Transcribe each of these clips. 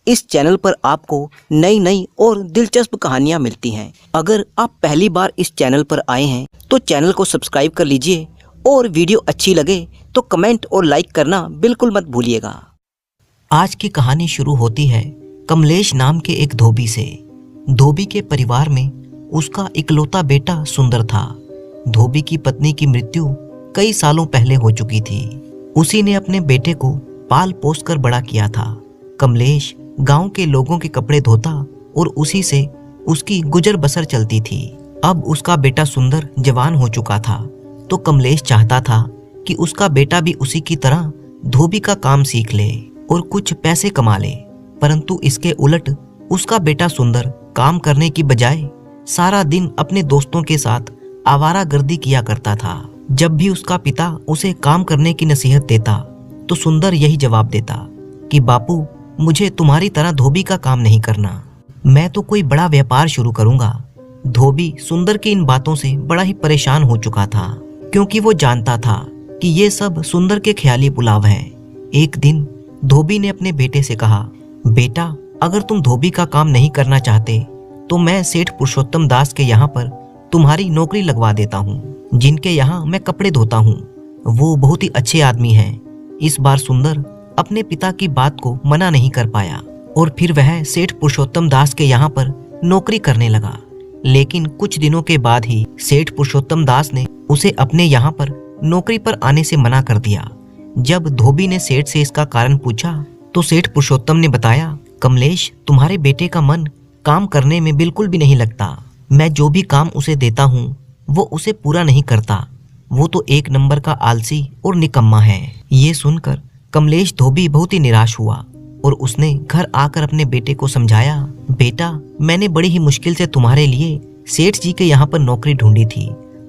इस चैनल पर आपको नई नई और दिलचस्प कहानियाँ मिलती हैं। अगर आप पहली बार इस चैनल पर आए हैं तो चैनल को सब्सक्राइब कर लीजिए और वीडियो अच्छी लगे तो कमेंट और लाइक करना बिल्कुल मत भूलिएगा। आज की कहानी शुरू होती है कमलेश नाम के एक धोबी से। धोबी के परिवार में उसका इकलौता बेटा सुंदर था। धोबी की पत्नी की मृत्यु कई सालों पहले हो चुकी थी। उसी ने अपने बेटे को पाल पोस कर बड़ा किया था। कमलेश गांव के लोगों के कपड़े धोता और उसी से उसकी गुजर बसर चलती थी। अब उसका बेटा सुंदर जवान हो चुका था तो कमलेश चाहता था कि उसका बेटा भी उसी की तरह धोबी का काम सीख ले और कुछ पैसे कमा ले। परंतु इसके उलट उसका बेटा सुंदर काम करने की बजाय सारा दिन अपने दोस्तों के साथ आवारागर्दी किया करता था। जब भी उसका पिता उसे काम करने की नसीहत देता तो सुंदर यही जवाब देता कि बापू, मुझे तुम्हारी तरह धोबी का काम नहीं करना, मैं तो कोई बड़ा व्यापार शुरू करूंगा। धोबी सुंदर की इन बातों से बड़ा ही परेशान हो चुका था क्योंकि वो जानता था कि ये सब सुंदर के ख्याली पुलाव हैं। एक दिन धोबी ने अपने बेटे से कहा, बेटा, अगर तुम धोबी का काम नहीं करना चाहते तो मैं सेठ पुरुषोत्तम दास के यहाँ पर तुम्हारी नौकरी लगवा देता हूँ, जिनके यहाँ मैं कपड़े धोता हूँ। वो बहुत ही अच्छे आदमी हैं। इस बार सुंदर अपने पिता की बात को मना नहीं कर पाया और फिर वह सेठ पुरुषोत्तम दास के यहाँ पर नौकरी करने लगा। लेकिन कुछ दिनों के बाद ही सेठ पुरुषोत्तम दास ने उसे अपने यहाँ पर नौकरी पर आने से मना कर दिया। जब धोबी ने सेठ से इसका कारण पूछा तो सेठ पुरुषोत्तम ने बताया, कमलेश, तुम्हारे बेटे का मन काम करने में बिल्कुल भी नहीं लगता। मैं जो भी काम उसे देता हूँ वो उसे पूरा नहीं करता। वो तो एक नंबर का आलसी और निकम्मा है। ये सुनकर कमलेश धोबी बहुत ही निराश हुआ और उसने घर आकर अपने बेटे को समझाया, बेटा, मैंने बड़ी ही मुश्किल से तुम्हारे लिए सेठ जी के यहाँ पर नौकरी ढूंढी थी।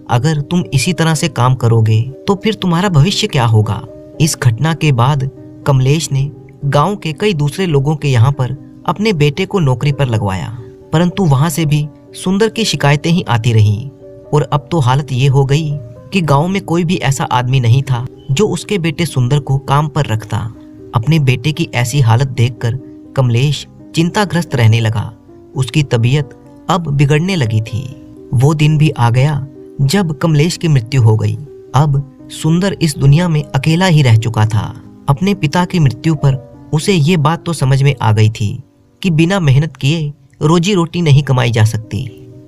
अगर तुम इसी तरह से काम करोगे तो फिर तुम्हारा भविष्य क्या होगा। इस घटना के बाद कमलेश ने गांव के कई दूसरे लोगों के यहाँ पर अपने बेटे को नौकरी पर लगवाया, परंतु वहां से भी सुंदर की शिकायतें ही आती रहीं और अब तो हालत ये हो गई कि गांव में कोई भी ऐसा आदमी नहीं था जो उसके बेटे सुंदर को काम पर रखता। अपने बेटे की ऐसी हालत देखकर कमलेश चिंताग्रस्त रहने लगा। उसकी तबीयत अब बिगड़ने लगी थी। वो दिन भी आ गया जब कमलेश की मृत्यु हो गई। अब सुंदर इस दुनिया में अकेला ही रह चुका था। अपने पिता की मृत्यु पर उसे ये बात तो समझ में आ गई थी कि बिना मेहनत किए रोजी रोटी नहीं कमाई जा सकती।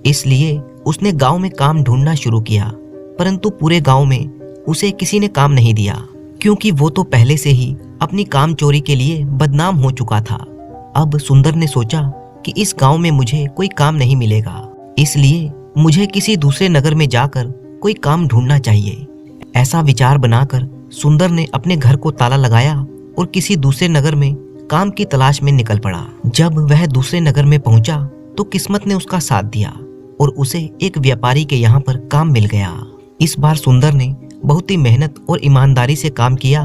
इसलिए उसने गांव में काम ढूंढना शुरू किया, परंतु पूरे गांव में उसे किसी ने काम नहीं दिया क्योंकि वो तो पहले से ही अपनी काम चोरी के लिए बदनाम हो चुका था। अब सुंदर ने सोचा कि इस गांव में मुझे कोई काम नहीं मिलेगा, इसलिए मुझे किसी दूसरे नगर में जाकर कोई काम ढूंढना चाहिए। ऐसा विचार बनाकर सुंदर ने अपने घर को ताला लगाया और किसी दूसरे नगर में काम की तलाश में निकल पड़ा। जब वह दूसरे नगर में पहुंचा तो किस्मत ने उसका साथ दिया और उसे एक व्यापारी के यहाँ पर काम मिल गया। इस बार सुंदर ने बहुत ही मेहनत और ईमानदारी से काम किया।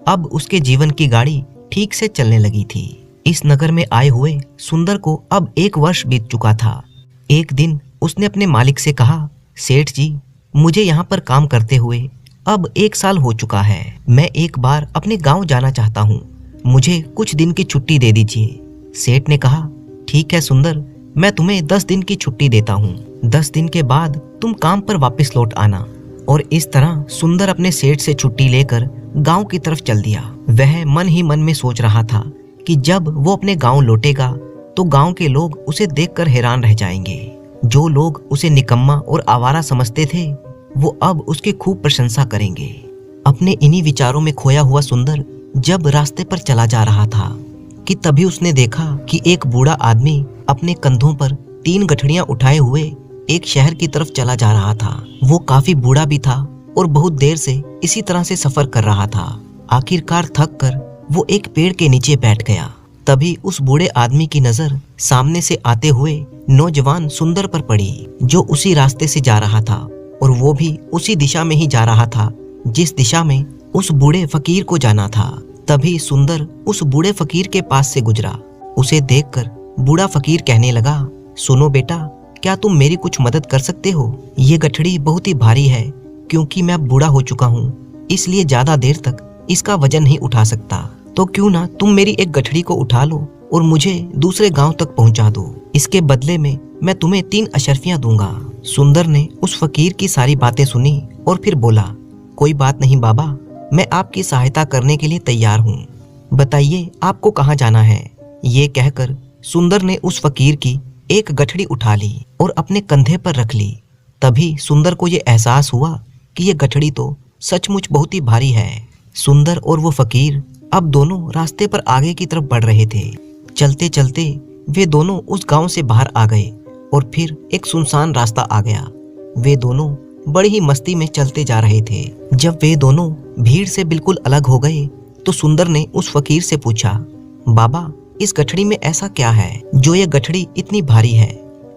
अब उसके जीवन की गाड़ी ठीक से चलने लगी थी। इस नगर में आए हुए सुंदर को अब 1 वर्ष बीत चुका था। एक दिन उसने अपने मालिक से कहा, सेठ जी, मुझे यहाँ पर काम करते हुए अब 1 साल हो चुका है। मैं एक बार अपने गांव जाना चाहता हूँ, मुझे कुछ दिन की छुट्टी दे दीजिए। सेठ ने कहा, ठीक है सुंदर, मैं तुम्हें 10 दिन की छुट्टी देता हूँ। 10 दिन के बाद तुम काम पर वापस लौट आना। और इस तरह सुंदर अपने सेठ से छुट्टी लेकर गांव की तरफ चल दिया। वह मन ही मन में सोच रहा था कि जब वो अपने गांव लौटेगा तो गांव के लोग उसे देखकर हैरान रह जाएंगे। जो लोग उसे निकम्मा और आवारा समझते थे वो अब उसकी खूब प्रशंसा करेंगे। अपने इन्हीं विचारों में खोया हुआ सुंदर जब रास्ते पर चला जा रहा था कि तभी उसने देखा कि एक बूढ़ा आदमी अपने कंधों पर 3 गठड़ियां उठाए हुए एक शहर की तरफ चला जा रहा था। वो काफी बूढ़ा भी था और बहुत देर से इसी तरह से सफर कर रहा था। आखिरकार थक कर वो एक पेड़ के नीचे बैठ गया। तभी उस बूढ़े आदमी की नजर सामने से आते हुए नौजवान सुंदर पर पड़ी, जो उसी रास्ते से जा रहा था और वो भी उसी दिशा में ही जा रहा था जिस दिशा में उस बूढ़े फकीर को जाना था। तभी सुंदर उस बूढ़े फकीर के पास से गुजरा। उसे देखकर बूढ़ा फकीर कहने लगा, सुनो बेटा, क्या तुम मेरी कुछ मदद कर सकते हो? ये गठड़ी बहुत ही भारी है क्योंकि मैं बूढ़ा हो चुका हूँ, इसलिए ज्यादा देर तक इसका वजन नहीं उठा सकता। तो क्यों ना तुम मेरी एक गठड़ी को उठा लो और मुझे दूसरे गांव तक पहुंचा दो। इसके बदले में मैं तुम्हें 3 अशर्फियां दूंगा। सुंदर ने उस फकीर की सारी बातें सुनी और फिर बोला, कोई बात नहीं बाबा, मैं आपकी सहायता करने के लिए तैयार हूँ। बताइए आपको कहाँ जाना है। ये कहकर सुंदर ने उस फकीर की एक गठड़ी उठा ली और अपने कंधे पर रख ली। तभी सुंदर को ये एहसास हुआ कि ये गठड़ी तो सचमुच बहुत ही भारी है। सुंदर और वो फकीर अब दोनों रास्ते पर आगे की तरफ बढ़ रहे थे। चलते चलते वे दोनों उस गांव से बाहर आ गए और फिर एक सुनसान रास्ता आ गया। वे दोनों बड़ी ही मस्ती में चलते जा रहे थे। जब वे दोनों भीड़ से बिल्कुल अलग हो गए तो सुंदर ने उस फकीर से पूछा, बाबा इस गठड़ी में ऐसा क्या है जो ये गठड़ी इतनी भारी है।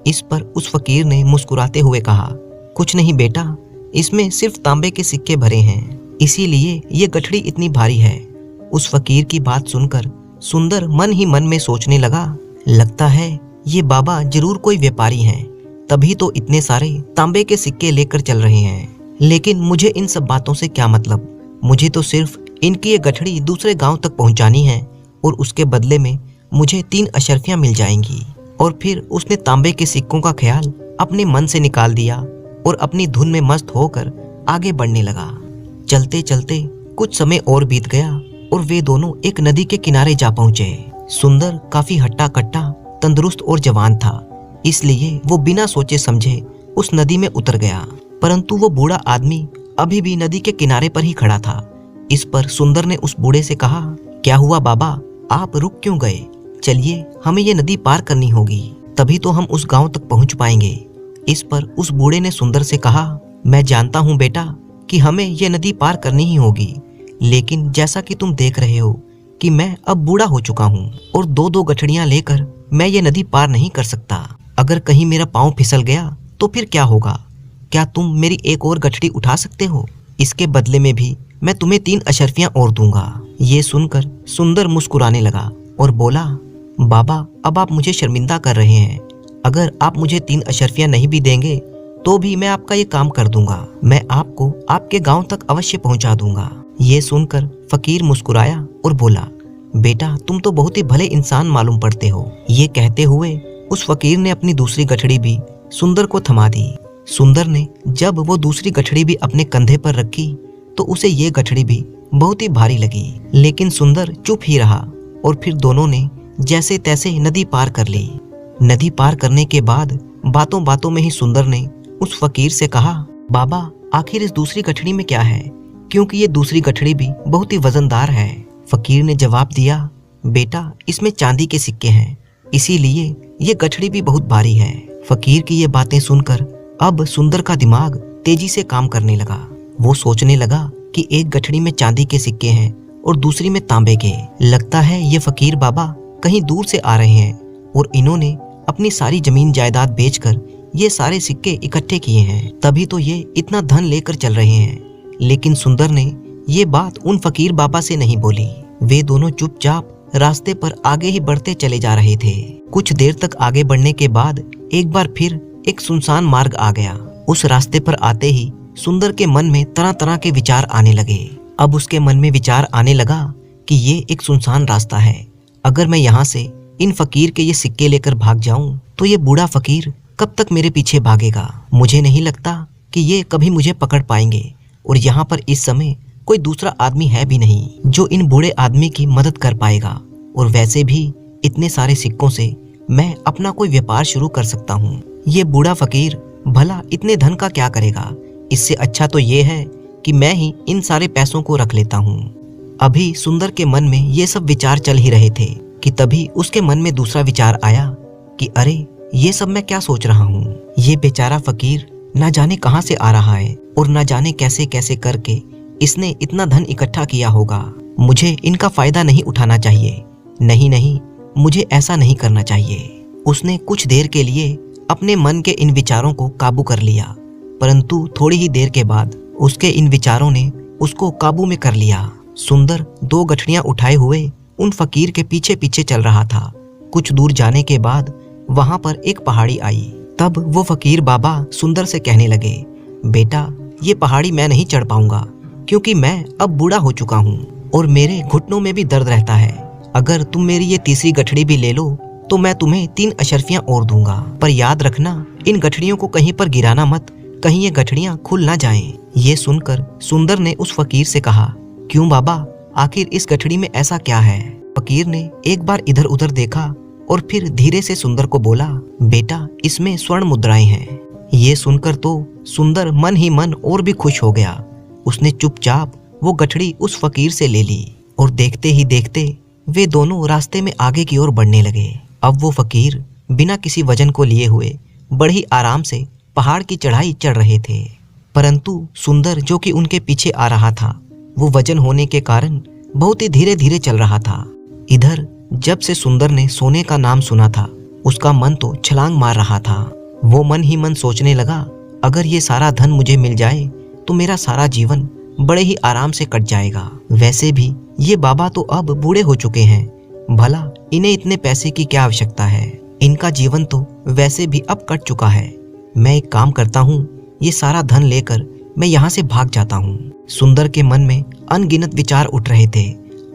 इस पर उस फकीर ने मुस्कुराते हुए कहा, कुछ नहीं बेटा, इसमें सिर्फ तांबे के सिक्के भरे हैं, इसीलिए ये गठड़ी इतनी भारी है। उस फकीर की बात सुनकर सुंदर मन ही मन में सोचने लगा, लगता है ये बाबा जरूर कोई व्यापारी हैं, तभी तो इतने सारे तांबे के सिक्के लेकर चल रहे हैं। लेकिन मुझे इन सब बातों से क्या मतलब, मुझे तो सिर्फ इनकी ये गठड़ी दूसरे गांव तक पहुंचानी है और उसके बदले में मुझे 3 अशर्फियां मिल जाएंगी। और फिर उसने तांबे के सिक्कों का ख्याल अपने मन से निकाल दिया और अपनी धुन में मस्त होकर आगे बढ़ने लगा। चलते चलते कुछ समय और बीत गया और वे दोनों एक नदी के किनारे जा पहुंचे। सुंदर काफी हट्टा कट्टा, तंदुरुस्त और जवान था, इसलिए वो बिना सोचे समझे उस नदी में उतर गया। परंतु वो बूढ़ा आदमी अभी भी नदी के किनारे पर ही खड़ा था। इस पर सुंदर ने उस बूढ़े से कहा, क्या हुआ बाबा, आप रुक क्यों गए? चलिए हमें ये नदी पार करनी होगी, तभी तो हम उस गांव तक पहुंच पाएंगे। इस पर उस बूढ़े ने सुंदर से कहा, मैं जानता हूं बेटा कि हमें ये नदी पार करनी ही होगी, लेकिन जैसा कि तुम देख रहे हो कि मैं अब बूढ़ा हो चुका हूँ और 2-2 गठड़ियां लेकर मैं ये नदी पार नहीं कर सकता। अगर कहीं मेरा पाँव फिसल गया तो फिर क्या होगा? क्या तुम मेरी एक और गठड़ी उठा सकते हो? इसके बदले में भी मैं तुम्हें 3 अशर्फियां और दूंगा। ये सुनकर सुंदर मुस्कुराने लगा और बोला, बाबा अब आप मुझे शर्मिंदा कर रहे हैं। अगर आप मुझे 3 अशर्फियां नहीं भी देंगे तो भी मैं आपका ये काम कर दूंगा। मैं आपको आपके गांव तक अवश्य पहुंचा दूंगा। ये सुनकर फकीर मुस्कुराया और बोला, बेटा तुम तो बहुत ही भले इंसान मालूम पड़ते हो। ये कहते हुए उस फकीर ने अपनी दूसरी गठड़ी भी सुंदर को थमा दी। सुंदर ने जब वो दूसरी गठड़ी भी अपने कंधे पर रखी तो उसे ये गठड़ी भी बहुत ही भारी लगी, लेकिन सुंदर चुप ही रहा और फिर दोनों ने जैसे तैसे नदी पार कर ली। नदी पार करने के बाद बातों बातों में ही सुंदर ने उस फकीर से कहा, बाबा आखिर इस दूसरी गठड़ी में क्या है, क्योंकि ये दूसरी गठड़ी भी बहुत ही वजनदार है। फकीर ने जवाब दिया, बेटा इसमें चांदी के सिक्के हैं, इसीलिए ये गठड़ी भी बहुत भारी है। फकीर की ये बातें सुनकर अब सुंदर का दिमाग तेजी से काम करने लगा। वो सोचने लगा कि एक गठड़ी में चांदी के सिक्के हैं और दूसरी में तांबे के। लगता है ये फकीर बाबा कहीं दूर से आ रहे हैं और इन्होंने अपनी सारी जमीन जायदाद बेचकर ये सारे सिक्के इकट्ठे किए हैं, तभी तो ये इतना धन लेकर चल रहे हैं। लेकिन सुंदर ने ये बात उन फकीर बाबा से नहीं बोली। वे दोनों चुपचाप रास्ते पर आगे ही बढ़ते चले जा रहे थे। कुछ देर तक आगे बढ़ने के बाद एक बार फिर एक सुनसान मार्ग आ गया। उस रास्ते पर आते ही सुंदर के मन में तरह तरह के विचार आने लगे। अब उसके मन में विचार आने लगा कि ये एक सुनसान रास्ता है, अगर मैं यहाँ से इन फकीर के ये सिक्के लेकर भाग जाऊं तो ये बूढ़ा फकीर कब तक मेरे पीछे भागेगा। मुझे नहीं लगता कि ये कभी मुझे पकड़ पाएंगे और यहाँ पर इस समय कोई दूसरा आदमी है भी नहीं जो इन बूढ़े आदमी की मदद कर पाएगा। और वैसे भी इतने सारे सिक्कों से मैं अपना कोई व्यापार शुरू कर सकता हूँ। ये बूढ़ा फकीर भला इतने धन का क्या करेगा? इससे अच्छा तो ये है कि मैं ही इन सारे पैसों को रख लेता हूँ। अभी सुंदर के मन में ये सब विचार चल ही रहे थे कि तभी उसके मन में दूसरा विचार आया कि अरे ये सब मैं क्या सोच रहा हूँ। ये बेचारा फकीर ना जाने कहाँ से आ रहा है और ना जाने कैसे कैसे करके इसने इतना धन इकट्ठा किया होगा। मुझे इनका फायदा नहीं उठाना चाहिए। नहीं नहीं, मुझे ऐसा नहीं करना चाहिए। उसने कुछ देर के लिए अपने मन के इन विचारों को काबू कर लिया, परंतु थोड़ी ही देर के बाद उसके इन विचारों ने उसको काबू में कर लिया। सुंदर 2 गठड़ियां उठाए हुए उन फकीर के पीछे पीछे चल रहा था। कुछ दूर जाने के बाद वहां पर एक पहाड़ी आई। तब वो फकीर बाबा सुंदर से कहने लगे, बेटा ये पहाड़ी मैं नहीं चढ़ पाऊंगा क्योंकि मैं अब बूढ़ा हो चुका हूँ और मेरे घुटनों में भी दर्द रहता है। अगर तुम मेरी ये तीसरी गठड़ी भी ले लो तो मैं तुम्हें 3 अशर्फियां और दूंगा, पर याद रखना इन गठड़ियों को कहीं पर गिराना मत, कहीं ये गठड़ियां खुल ना जाएं। ये सुनकर सुंदर ने उस फकीर से कहा, क्यों बाबा, आखिर इस गठड़ी में ऐसा क्या है? फकीर ने एक बार इधर उधर देखा और फिर धीरे से सुंदर को बोला, बेटा इसमें स्वर्ण मुद्राएं हैं। ये सुनकर तो सुंदर मन ही मन और भी खुश हो गया। उसने चुपचाप वो गठड़ी उस फकीर से ले ली और देखते ही देखते वे दोनों रास्ते में आगे की ओर बढ़ने लगे। अब वो फकीर बिना किसी वजन को लिए हुए बड़ी आराम से पहाड़ की चढ़ाई चढ़ रहे थे, परंतु सुंदर जो कि उनके पीछे आ रहा था वो वजन होने के कारण बहुत ही धीरे धीरे चल रहा था। इधर जब से सुंदर ने सोने का नाम सुना था उसका मन तो छलांग मार रहा था। वो मन ही मन सोचने लगा, अगर ये सारा धन मुझे मिल जाए तो मेरा सारा जीवन बड़े ही आराम से कट जाएगा। वैसे भी ये बाबा तो अब बूढ़े हो चुके हैं, भला इन्हें इतने पैसे की क्या आवश्यकता है? इनका जीवन तो वैसे भी अब कट चुका है। मैं एक काम करता हूँ, ये सारा धन लेकर मैं यहाँ से भाग जाता हूँ। सुंदर के मन में अनगिनत विचार उठ रहे थे।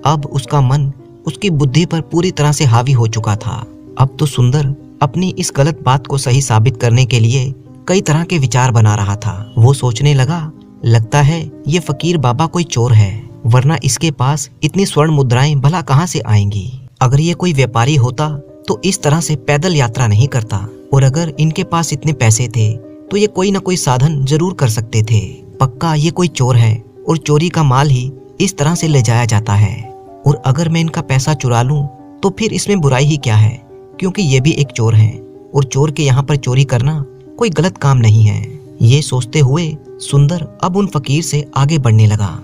अब उसका मन उसकी बुद्धि पर पूरी तरह से हावी हो चुका था। अब तो सुंदर अपनी इस गलत बात को सही साबित करने के लिए कई तरह के विचार बना रहा था। वो सोचने लगा, लगता है ये फकीर बाबा कोई चोर है, वरना इसके पास इतनी स्वर्ण मुद्राएं भला कहाँ से आएंगी? अगर ये कोई व्यापारी होता तो इस तरह से पैदल यात्रा नहीं करता, और अगर इनके पास इतने पैसे थे तो ये कोई ना कोई साधन जरूर कर सकते थे। पक्का ये कोई चोर है और चोरी का माल ही इस तरह से ले जाया जाता है। और अगर मैं इनका पैसा चुरा लूं तो फिर इसमें बुराई ही क्या है, क्योंकि ये भी एक चोर है और चोर के यहाँ पर चोरी करना कोई गलत काम नहीं है। ये सोचते हुए सुंदर अब उन फकीर से आगे बढ़ने लगा।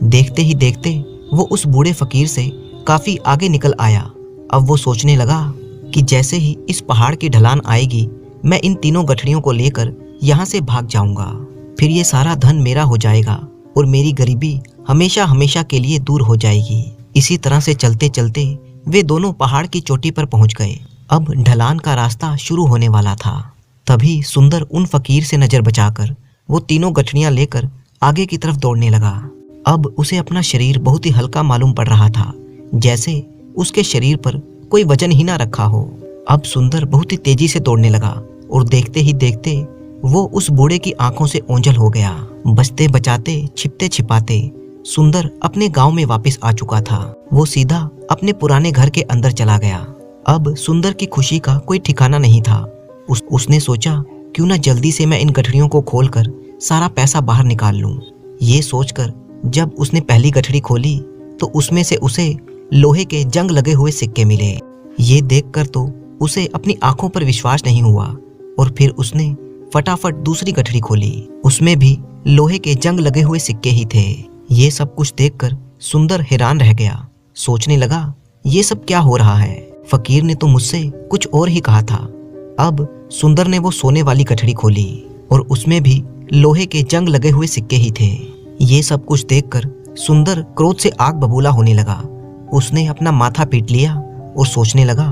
देखते ही देखते वो उस बूढ़े फकीर से काफी आगे निकल आया। अब वो सोचने लगा कि जैसे ही इस पहाड़ की ढलान आएगी मैं इन तीनों गठड़ियों को लेकर यहाँ से भाग जाऊंगा, फिर ये सारा धन मेरा हो जाएगा और मेरी गरीबी हमेशा हमेशा के लिए दूर हो जाएगी। इसी तरह से चलते चलते वे दोनों पहाड़ की चोटी पर पहुंच गए। अब ढलान का रास्ता शुरू होने वाला था। तभी सुंदर उन फकीर से नजर बचाकर वो तीनों गठड़ियां लेकर आगे की तरफ दौड़ने लगा। अब उसे अपना शरीर बहुत ही हल्का मालूम पड़ रहा था, जैसे उसके शरीर पर कोई वजन ही ना रखा हो। अब सुंदर बहुत ही तेजी से दौड़ने लगा और देखते ही देखते वो उस बूढ़े की आंखों से ओंझल हो गया। बचते बचाते छिपते छिपाते सुंदर अपने गांव में वापस आ चुका था। वो सीधा अपने पुराने घर के अंदर चला गया। अब सुंदर की खुशी का कोई ठिकाना नहीं था। उसने सोचा, क्यों ना जल्दी से मैं इन गठड़ियों को खोलकर सारा पैसा बाहर निकाल लूं। ये सोचकर जब उसने पहली गठड़ी खोली तो उसमें से उसे लोहे के जंग लगे हुए सिक्के मिले। ये देखकर तो उसे अपनी आंखों पर विश्वास नहीं हुआ और फिर उसने फटाफट दूसरी गठड़ी खोली। उसमें भी लोहे के जंग लगे हुए सिक्के ही थे। ये सब कुछ देखकर सुंदर हैरान रह गया। सोचने लगा, ये सब क्या हो रहा है? फकीर ने तो मुझसे कुछ और ही कहा था। अब सुंदर ने वो सोने वाली गठड़ी खोली और उसमें भी लोहे के जंग लगे हुए सिक्के ही थे। ये सब कुछ देखकर सुंदर क्रोध से आग बबूला होने लगा। उसने अपना माथा पीट लिया और सोचने लगा,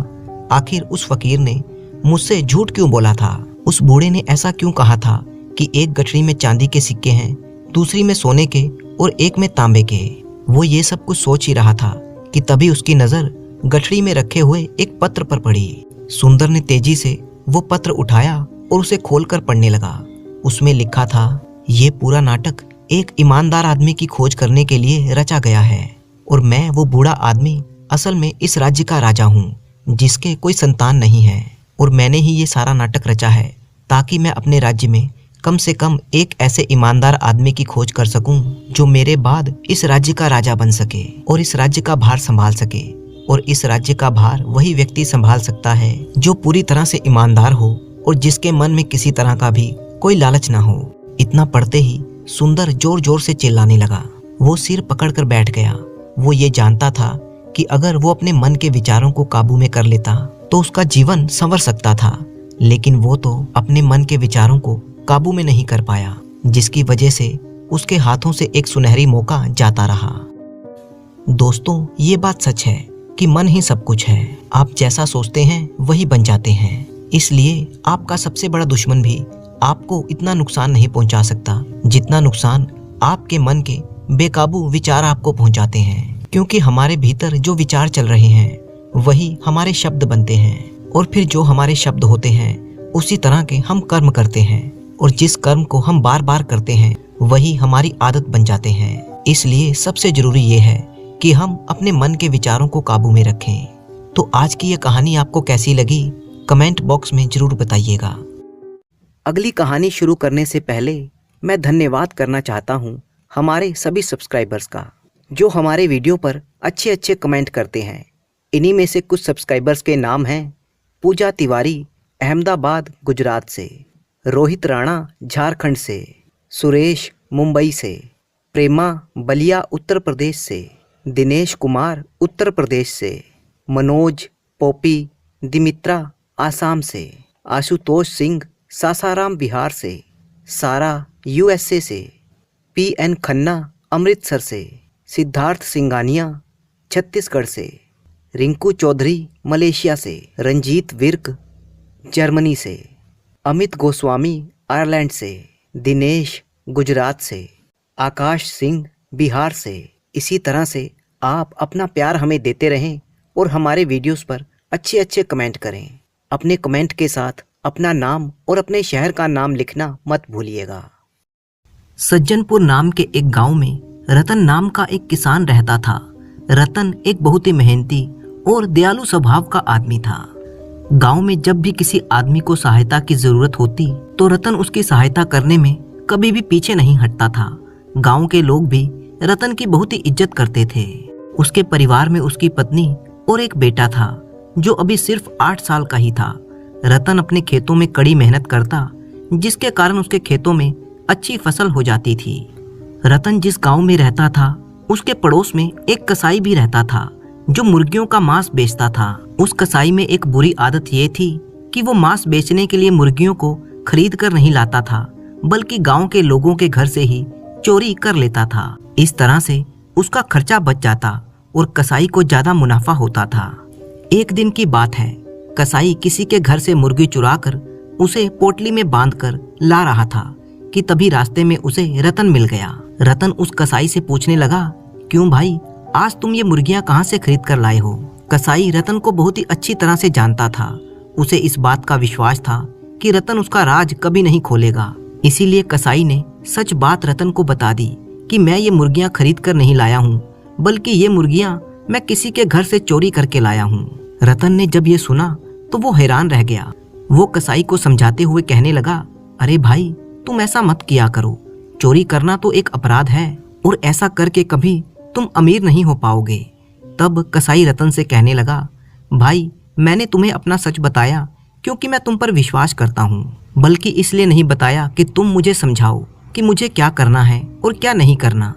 आखिर उस फकीर ने मुझसे झूठ क्यों बोला था? उस बूढ़े ने ऐसा क्यों कहा था कि एक गठड़ी में चांदी के सिक्के हैं, दूसरी में सोने के और एक में तांबे के? वो ये सब कुछ सोच ही रहा था कि तभी उसकी नजर गठड़ी में रखे हुए एक पत्र पर पड़ी। सुंदर ने तेजी से वो पत्र उठाया और उसे खोलकर पढ़ने लगा। उसमें लिखा था, ये पूरा नाटक एक ईमानदार आदमी की खोज करने के लिए रचा गया है और मैं वो बूढ़ा आदमी असल में इस राज्य का राजा हूँ जिसके कोई संतान नहीं है, और मैंने ही ये सारा नाटक रचा है ताकि मैं अपने राज्य में कम से कम एक ऐसे ईमानदार आदमी की खोज कर सकूं जो मेरे बाद इस राज्य का राजा बन सके और इस राज्य का भार संभाल सके। और इस राज्य का भार वही व्यक्ति संभाल सकता है जो पूरी तरह से ईमानदार हो और जिसके मन में किसी तरह का भी कोई लालच ना हो। इतना पढ़ते ही सुंदर जोर जोर से चिल्लाने लगा। वो सिर पकड़कर बैठ गया। वो ये जानता था कि अगर वो अपने मन के विचारों को काबू में कर लेता तो उसका जीवन संवर सकता था, लेकिन वो तो अपने मन के विचारों को काबू में नहीं कर पाया, जिसकी वजह से उसके हाथों से एक सुनहरी मौका जाता रहा। दोस्तों, ये बात सच है कि मन ही सब कुछ है। आप जैसा सोचते हैं वही बन जाते हैं। इसलिए आपका सबसे बड़ा दुश्मन भी आपको इतना नुकसान नहीं पहुंचा सकता जितना नुकसान आपके मन के बेकाबू विचार आपको पहुंचाते हैं। क्योंकि हमारे भीतर जो विचार चल रहे हैं वही हमारे शब्द बनते हैं, और फिर जो हमारे शब्द होते हैं उसी तरह के हम कर्म करते हैं, और जिस कर्म को हम बार बार करते हैं वही हमारी आदत बन जाते हैं। इसलिए सबसे जरूरी ये है कि हम अपने मन के विचारों को काबू में रखें। तो आज की ये कहानी आपको कैसी लगी कमेंट बॉक्स में जरूर बताइएगा। अगली कहानी शुरू करने से पहले मैं धन्यवाद करना चाहता हूँ हमारे सभी सब्सक्राइबर्स का, जो हमारे वीडियो पर अच्छे अच्छे कमेंट करते हैं। इन्हीं में से कुछ सब्सक्राइबर्स के नाम हैं पूजा तिवारी अहमदाबाद गुजरात से, रोहित राणा झारखंड से, सुरेश मुंबई से, प्रेमा बलिया उत्तर प्रदेश से, दिनेश कुमार उत्तर प्रदेश से, मनोज पोपी दिमित्रा आसाम से, आशुतोष सिंह सासाराम बिहार से, सारा यूएसए से, पीएन खन्ना अमृतसर से, सिद्धार्थ सिंगानिया छत्तीसगढ़ से, रिंकू चौधरी मलेशिया से, रंजीत विर्क जर्मनी से, अमित गोस्वामी आयरलैंड से, दिनेश गुजरात से, आकाश सिंह बिहार से। इसी तरह से आप अपना प्यार हमें देते रहें और हमारे वीडियोस पर अच्छे अच्छे कमेंट करें। अपने कमेंट के साथ अपना नाम और अपने शहर का नाम लिखना मत भूलिएगा। सज्जनपुर नाम के एक गांव में रतन नाम का एक किसान रहता था। रतन एक बहुत ही मेहनती और दयालु स्वभाव का आदमी था। गांव में जब भी किसी आदमी को सहायता की जरूरत होती तो रतन उसकी सहायता करने में कभी भी पीछे नहीं हटता था। गांव के लोग भी रतन की बहुत ही इज्जत करते थे। उसके परिवार में उसकी पत्नी और एक बेटा था जो अभी सिर्फ 8 साल का ही था। रतन अपने खेतों में कड़ी मेहनत करता, जिसके कारण उसके खेतों में अच्छी फसल हो जाती थी। रतन जिस गांव में रहता था उसके पड़ोस में एक कसाई भी रहता था जो मुर्गियों का मांस बेचता था। उस कसाई में एक बुरी आदत ये थी कि वो मांस बेचने के लिए मुर्गियों को खरीद कर नहीं लाता था, बल्कि गांव के लोगों के घर से ही चोरी कर लेता था। इस तरह से उसका खर्चा बच जाता और कसाई को ज्यादा मुनाफा होता था। एक दिन की बात है, कसाई किसी के घर से मुर्गी चुराकर उसे पोटली में बांधकर ला रहा था कि तभी रास्ते में उसे रतन मिल गया। रतन उस कसाई से पूछने लगा, क्यों भाई, आज तुम ये मुर्गियां कहाँ से खरीद कर लाए हो? कसाई रतन को बहुत ही अच्छी तरह से जानता था। उसे इस बात का विश्वास था कि रतन उसका राज कभी नहीं खोलेगा। इसीलिए कसाई ने सच बात रतन को बता दी कि मैं ये मुर्गियां खरीद कर नहीं लाया हूँ, बल्कि ये मुर्गियां मैं किसी के घर से चोरी करके लाया हूँ। रतन ने जब ये सुना तो वो हैरान रह गया। वो कसाई को समझाते हुए कहने लगा, अरे भाई, तुम ऐसा मत किया करो। चोरी करना तो एक अपराध है और ऐसा करके कभी तुम अमीर नहीं हो पाओगे। तब कसाई रतन से कहने लगा, भाई, मैंने तुम्हें अपना सच बताया क्योंकि मैं तुम पर विश्वास करता हूँ, बल्कि इसलिए नहीं बताया कि तुम मुझे समझाओ कि मुझे क्या करना है और क्या नहीं करना।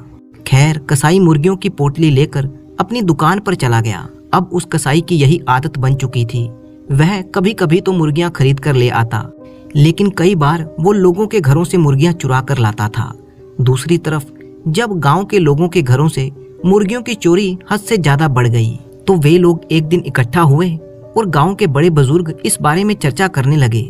खैर, कसाई मुर्गियों की पोटली लेकर अपनी दुकान पर चला गया। अब उस कसाई की यही आदत बन चुकी थी। वह कभी कभी तो मुर्गियां खरीद कर ले आता, लेकिन कई बार वो लोगों के घरों से मुर्गियां चुरा कर लाता था। दूसरी तरफ जब गांव के लोगों के घरों से मुर्गियों की चोरी हद से ज्यादा बढ़ गई तो वे लोग एक दिन इकट्ठा हुए और गांव के बड़े बुजुर्ग इस बारे में चर्चा करने लगे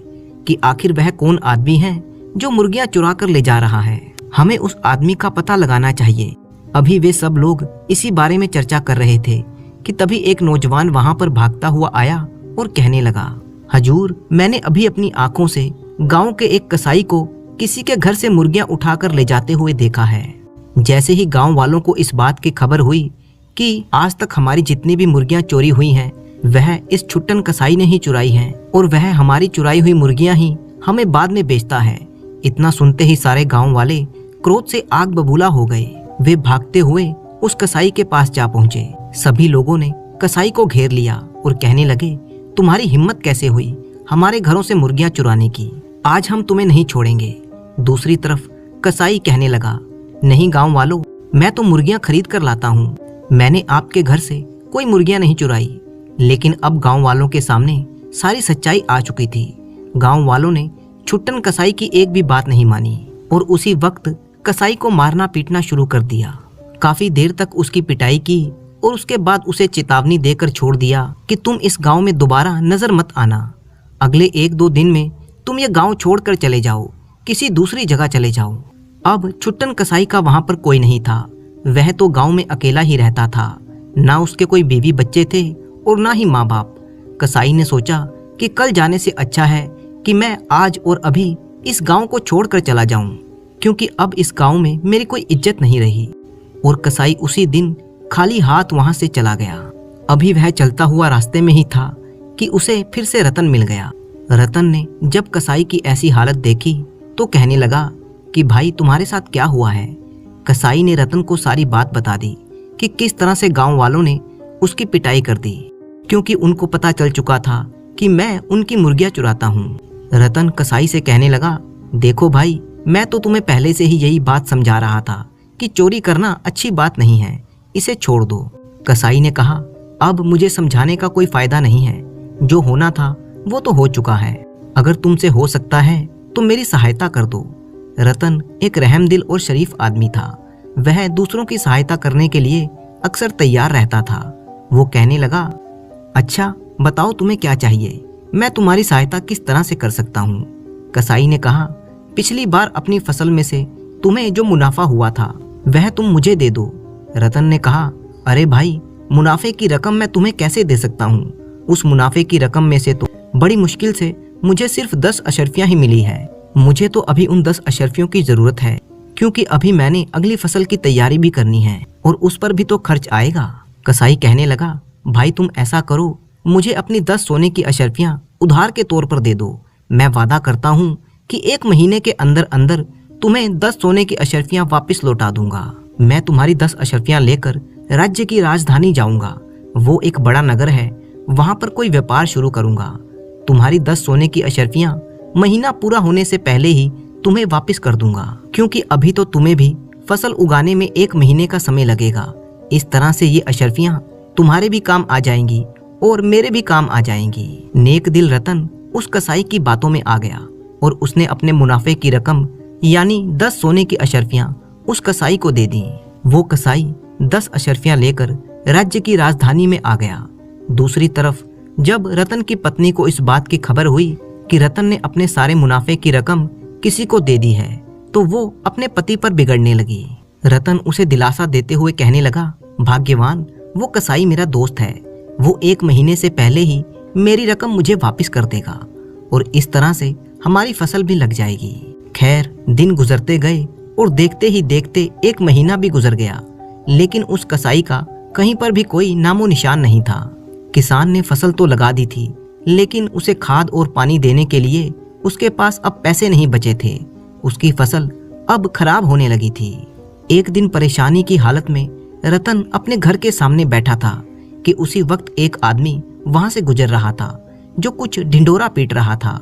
कि आखिर वह कौन आदमी है जो मुर्गियां चुरा कर ले जा रहा है। हमें उस आदमी का पता लगाना चाहिए। अभी वे सब लोग इसी बारे में चर्चा कर रहे थे कि तभी एक नौजवान वहां पर भागता हुआ आया और कहने लगा, हजूर, मैंने अभी अपनी आंखों से गांव के एक कसाई को किसी के घर से मुर्गियां उठाकर ले जाते हुए देखा है। जैसे ही गांव वालों को इस बात की खबर हुई कि आज तक हमारी जितनी भी मुर्गियां चोरी हुई हैं वह इस छुट्टन कसाई ने ही चुराई हैं और वह हमारी चुराई हुई मुर्गियां ही हमें बाद में बेचता है। इतना सुनते ही सारे गांव वाले क्रोध से आग बबूला हो गए। वे भागते हुए उस कसाई के पास जा पहुंचे। सभी लोगों ने कसाई को घेर लिया और कहने लगे, तुम्हारी हिम्मत कैसे हुई हमारे घरों से मुर्गियां चुराने की? आज हम तुम्हें नहीं छोड़ेंगे। दूसरी तरफ कसाई कहने लगा, नहीं गांव वालों, मैं तो मुर्गियां खरीद कर लाता हूँ। मैंने आपके घर से कोई मुर्गियां नहीं चुराई। लेकिन अब गांव वालों के सामने सारी सच्चाई आ चुकी थी। गांव वालों ने छुट्टन कसाई की एक भी बात नहीं मानी और उसी वक्त कसाई को मारना पीटना शुरू कर दिया। काफी देर तक उसकी पिटाई की और उसके बाद उसे चेतावनी देकर छोड़ दिया कि तुम इस गांव में दोबारा नजर मत आना। अगले 1-2 दिन में तुम ये गांव छोड़कर चले जाओ, किसी दूसरी जगह चले जाओ। अब छुट्टन कसाई का वहां पर कोई नहीं था। वह तो गांव में अकेला ही रहता था। ना उसके कोई बीवी बच्चे थे और ना ही माँ बाप। कसाई ने सोचा कि कल जाने से अच्छा है कि मैं आज और अभी इस गांव को छोड़कर चला जाऊं, क्योंकि अब इस गांव में मेरी कोई इज्जत नहीं रही। और कसाई उसी दिन खाली हाथ वहां से चला गया। अभी वह चलता हुआ रास्ते में ही था कि उसे फिर से रतन मिल गया। रतन ने जब कसाई की ऐसी हालत देखी तो कहने लगा कि भाई तुम्हारे साथ क्या हुआ है। कसाई ने रतन को सारी बात बता दी कि किस तरह से गांव वालों ने उसकी पिटाई कर दी, क्योंकि उनको पता चल चुका था कि मैं उनकी मुर्गियां चुराता हूँ। रतन कसाई से कहने लगा, देखो भाई, मैं तो तुम्हें पहले से ही यही बात समझा रहा था कि चोरी करना अच्छी बात नहीं है, इसे छोड़ दो। कसाई ने कहा, अब मुझे समझाने का कोई फायदा नहीं है, जो होना था वो तो हो चुका है। अगर तुमसे हो सकता है तो मेरी सहायता कर दो। रतन एक रहमदिल और शरीफ आदमी था। वह दूसरों की सहायता करने के लिए अक्सर तैयार रहता था। वो कहने लगा, अच्छा बताओ तुम्हें क्या चाहिए, मैं तुम्हारी सहायता किस तरह से कर सकता हूँ। कसाई ने कहा, पिछली बार अपनी फसल में से तुम्हें जो मुनाफा हुआ था वह तुम मुझे दे दो। रतन ने कहा, अरे भाई, मुनाफे की रकम मैं तुम्हें कैसे दे सकता हूँ। उस मुनाफे की रकम में से तो बड़ी मुश्किल से मुझे सिर्फ 10 अशर्फियाँ ही मिली है। मुझे तो अभी उन 10 अशर्फियों की जरूरत है, क्योंकि अभी मैंने अगली फसल की तैयारी भी करनी है और उस पर भी तो खर्च आएगा। कसाई कहने लगा, भाई तुम ऐसा करो, मुझे अपनी 10 सोने की अशर्फियाँ उधार के तौर पर दे दो। मैं वादा करता हूँ कि 1 महीने के अंदर अंदर तुम्हें 10 सोने की अशर्फियाँ वापस लौटा दूंगा। मैं तुम्हारी 10 अशर्फियाँ लेकर राज्य की राजधानी जाऊंगा। वो एक बड़ा नगर है, वहां पर कोई व्यापार शुरू करूंगा। तुम्हारी 10 सोने की अशर्फियाँ महीना पूरा होने से पहले ही तुम्हें वापस कर दूंगा, क्योंकि अभी तो तुम्हें भी फसल उगाने में 1 महीने का समय लगेगा। इस तरह से ये अशर्फियाँ तुम्हारे भी काम आ जाएंगी और मेरे भी काम आ जाएंगी। नेक दिल रतन उस कसाई की बातों में आ गया और उसने अपने मुनाफे की रकम यानी 10 सोने की अशर्फियाँ उस कसाई को दे दी। वो कसाई 10 अशर्फियाँ लेकर राज्य की राजधानी में आ गया। दूसरी तरफ जब रतन की पत्नी को इस बात की खबर हुई कि रतन ने अपने सारे मुनाफे की रकम किसी को दे दी है, तो वो अपने पति पर बिगड़ने लगी। रतन उसे दिलासा देते हुए कहने लगा, भाग्यवान, वो कसाई मेरा दोस्त है, वो 1 महीने से पहले ही मेरी रकम मुझे वापस कर देगा और इस तरह से हमारी फसल भी लग जाएगी। खैर, दिन गुजरते गए और देखते ही देखते 1 महीना भी गुजर गया, लेकिन उस कसाई का कहीं पर भी कोई नामो निशान नहीं था। किसान ने फसल तो लगा दी थी, लेकिन उसे खाद और पानी देने के लिए उसके पास अब पैसे नहीं बचे थे। उसकी फसल अब खराब होने लगी थी। एक दिन परेशानी की हालत में रतन अपने घर के सामने बैठा था कि उसी वक्त एक आदमी वहां से गुजर रहा था, जो कुछ ढिंडोरा पीट रहा था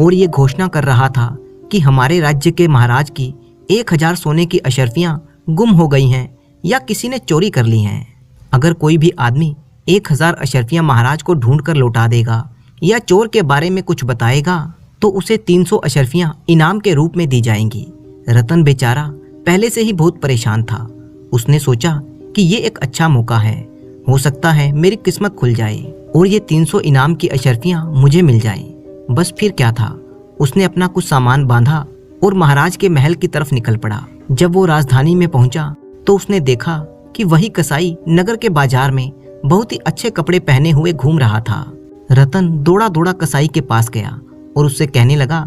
और ये घोषणा कर रहा था कि हमारे राज्य के महाराज की 1000 सोने की अशर्फियाँ गुम हो गई हैं या किसी ने चोरी कर ली हैं। अगर कोई भी आदमी 1000 अशर्फियाँ महाराज को ढूंढ कर लौटा देगा या चोर के बारे में कुछ बताएगा तो उसे 300 अशर्फियाँ इनाम के रूप में दी जाएंगी। रतन बेचारा पहले से ही बहुत परेशान था। उसने सोचा कि ये एक अच्छा मौका है, हो सकता है मेरी किस्मत खुल जाए और ये 300 इनाम की अशर्फियाँ मुझे मिल जाएं। बस फिर क्या था, उसने अपना कुछ सामान बांधा और महाराज के महल की तरफ निकल पड़ा। जब वो राजधानी में पहुंचा तो उसने देखा कि वही कसाई नगर के बाजार में बहुत ही अच्छे कपड़े पहने हुए घूम रहा था। रतन दौड़ा दौड़ा कसाई के पास गया और उससे कहने लगा,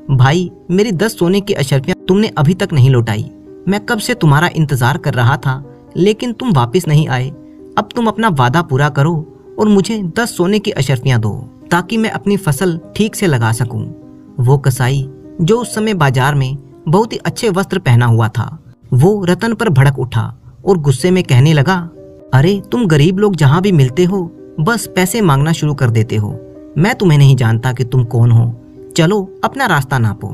भाई, मेरी 10 सोने की अशर्फियाँ तुमने अभी तक नहीं लौटाई। मैं कब से तुम्हारा इंतजार कर रहा था, लेकिन तुम वापस नहीं आए। अब तुम अपना वादा पूरा करो और मुझे 10 सोने की अशर्फियाँ दो, ताकि मैं अपनी फसल ठीक से लगा सकूं। वो कसाई, जो उस समय बाजार में बहुत ही अच्छे वस्त्र पहना हुआ था, वो रतन पर भड़क उठा और गुस्से में कहने लगा, अरे तुम गरीब लोग जहाँ भी मिलते हो बस पैसे मांगना शुरू कर देते हो। मैं तुम्हें नहीं जानता कि तुम कौन हो, चलो अपना रास्ता नापो।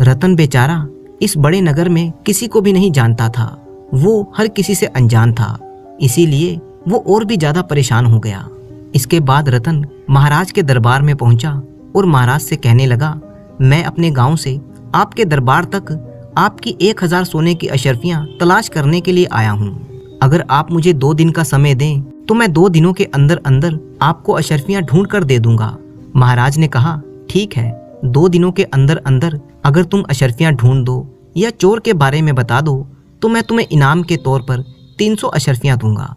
रतन बेचारा इस बड़े नगर में किसी को भी नहीं जानता था, वो हर किसी से अनजान था, इसीलिए वो और भी ज्यादा परेशान हो गया। इसके बाद रतन महाराज के दरबार में पहुंचा और महाराज से कहने लगा, मैं अपने गांव से आपके दरबार तक आपकी 1000 सोने की अशर्फियाँ तलाश करने के लिए आया हूँ। अगर आप मुझे 2 दिन का समय दें तो मैं 2 दिनों के अंदर अंदर आपको अशर्फियाँ ढूंढ कर दे दूंगा। महाराज ने कहा, ठीक है, 2 दिनों के अंदर अंदर अगर तुम अशर्फियाँ ढूंढ दो या चोर के बारे में बता दो तो मैं तुम्हें इनाम के तौर पर 300 अशर्फियाँ दूंगा।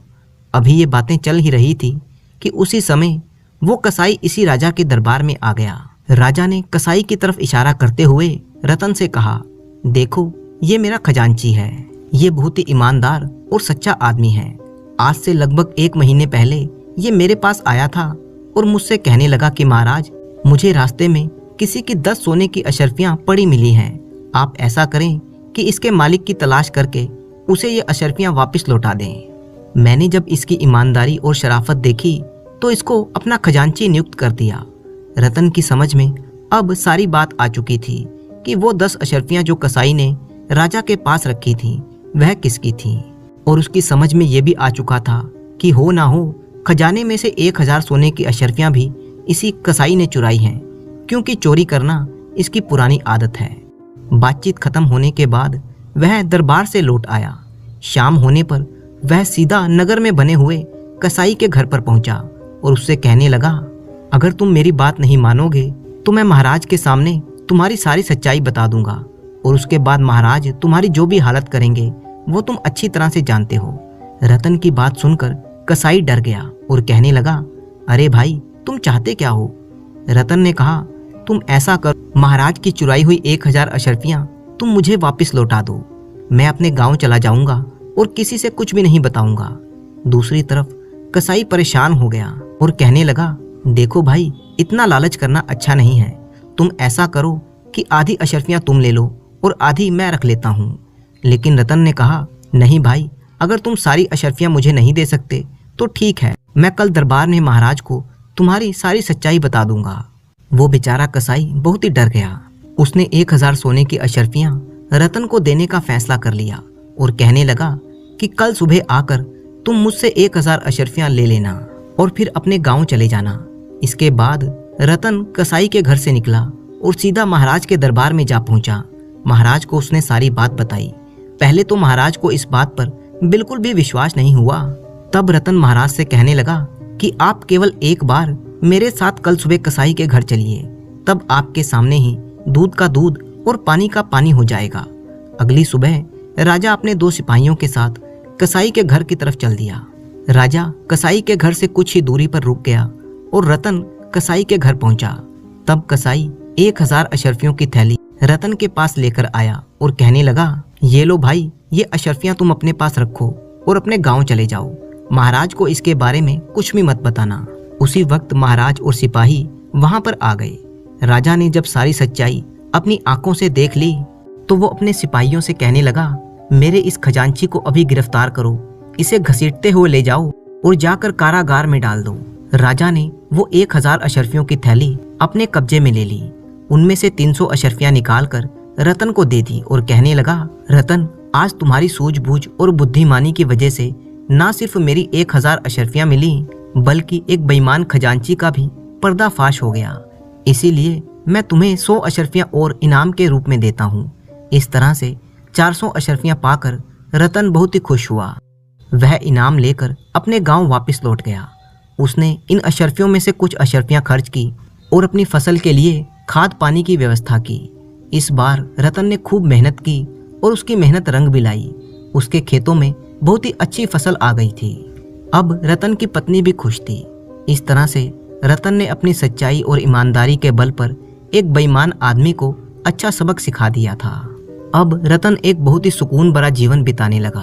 अभी ये बातें चल ही रही थी कि उसी समय वो कसाई इसी राजा के दरबार में आ गया। राजा ने कसाई की तरफ इशारा करते हुए रतन से कहा, देखो ये मेरा खजांची है। ये बहुत ही ईमानदार और सच्चा आदमी है। आज से लगभग 1 महीने पहले ये मेरे पास आया था और मुझसे कहने लगा कि महाराज, मुझे रास्ते में किसी की 10 सोने की अशर्फियाँ पड़ी मिली हैं। आप ऐसा करें कि इसके मालिक की तलाश करके उसे ये अशर्फियाँ वापस लौटा दें। मैंने जब इसकी ईमानदारी और शराफत देखी तो इसको अपना खजांची नियुक्त कर दिया। रतन की समझ में अब सारी बात आ चुकी थी कि वो 10 अशर्फियाँ जो कसाई ने राजा के पास रखी थी वह किसकी थी। और उसकी समझ में ये भी आ चुका था कि हो ना हो खजाने में से 1000 सोने की अशर्फियाँ भी इसी कसाई ने चुराई हैं, क्योंकि चोरी करना इसकी पुरानी आदत है। बातचीत खत्म होने के बाद वह दरबार से लौट आया। शाम होने पर वह सीधा नगर में बने हुए कसाई के घर पर पहुंचा और उससे कहने लगा, अगर तुम मेरी बात नहीं मानोगे तो मैं महाराज के सामने तुम्हारी सारी सच्चाई बता दूंगा और उसके बाद महाराज तुम्हारी जो भी हालत करेंगे वो तुम अच्छी तरह से जानते हो। रतन की बात सुनकर कसाई डर गया और कहने लगा, अरे भाई तुम चाहते क्या हो? रतन ने कहा, तुम ऐसा करो, महाराज की चुराई हुई 1000 अशर्फियाँ तुम मुझे वापस लौटा दो। मैं अपने गाँव चला जाऊंगा और किसी से कुछ भी नहीं बताऊंगा। दूसरी तरफ कसाई परेशान हो गया और कहने लगा, देखो भाई, इतना लालच करना अच्छा नहीं है। तुम ऐसा करो कि आधी अशर्फियाँ तुम ले लो और आधी मैं रख लेता हूँ। लेकिन रतन ने कहा, नहीं भाई, अगर तुम सारी अशर्फियाँ मुझे नहीं दे सकते तो ठीक है, मैं कल दरबार में महाराज को तुम्हारी सारी सच्चाई बता दूंगा। वो बेचारा कसाई बहुत ही डर गया। उसने 1000 सोने की अशर्फियाँ रतन को देने का फैसला कर लिया और कहने लगा कि कल सुबह आकर तुम मुझसे 1000 अशर्फियाँ ले लेना और फिर अपने गाँव चले जाना। इसके बाद रतन कसाई के घर से निकला और सीधा महाराज के दरबार में जा पहुंचा। महाराज को उसने सारी बात बताई। पहले तो महाराज को इस बात पर बिल्कुल भी विश्वास नहीं हुआ। तब रतन महाराज से कहने लगा कि आप केवल एक बार मेरे साथ कल सुबह कसाई के घर चलिए, तब आपके सामने ही दूध का दूध और पानी का पानी हो जाएगा। अगली सुबह राजा अपने 2 सिपाहियों के साथ कसाई के घर की तरफ चल दिया। राजा कसाई के घर से कुछ ही दूरी पर रुक गया और रतन कसाई के घर पहुंचा। तब कसाई 1000 अशर्फियों की थैली रतन के पास लेकर आया और कहने लगा, ये लो भाई, ये अशर्फियाँ तुम अपने पास रखो और अपने गांव चले जाओ। महाराज को इसके बारे में कुछ भी मत बताना। उसी वक्त महाराज और सिपाही वहां पर आ गए। राजा ने जब सारी सच्चाई अपनी आंखों से देख ली तो वो अपने सिपाहियों से कहने लगा, मेरे इस खजांची को अभी गिरफ्तार करो, इसे घसीटते हुए ले जाओ और जाकर कारागार में डाल दो। राजा ने वो 1000 अशर्फियों की थैली अपने कब्जे में ले ली। उनमें से 300 अशर्फियाँ निकालकर रतन को दे दी और कहने लगा, रतन, आज तुम्हारी सूझबूझ और बुद्धिमानी की वजह से ना सिर्फ मेरी 1000 अशर्फियाँ मिली, बल्कि एक बेईमान खजांची का भी पर्दाफाश हो गया। इसीलिए मैं तुम्हें 100 अशर्फियाँ और इनाम के रूप में देता हूँ। इस तरह से 400 अशर्फियाँ पाकर रतन बहुत ही खुश हुआ। वह इनाम लेकर अपने गांव वापस लौट गया। उसने इन अशर्फियों में से कुछ अशर्फियाँ खर्च की और अपनी फसल के लिए खाद पानी की व्यवस्था की। इस बार रतन ने खूब मेहनत की और उसकी मेहनत रंग भी लाई। उसके खेतों में बहुत ही अच्छी फसल आ गई थी। अब रतन की पत्नी भी खुश थी। इस तरह से रतन ने अपनी सच्चाई और ईमानदारी के बल पर एक बेईमान आदमी को अच्छा सबक सिखा दिया था। अब रतन एक बहुत ही सुकून भरा जीवन बिताने लगा।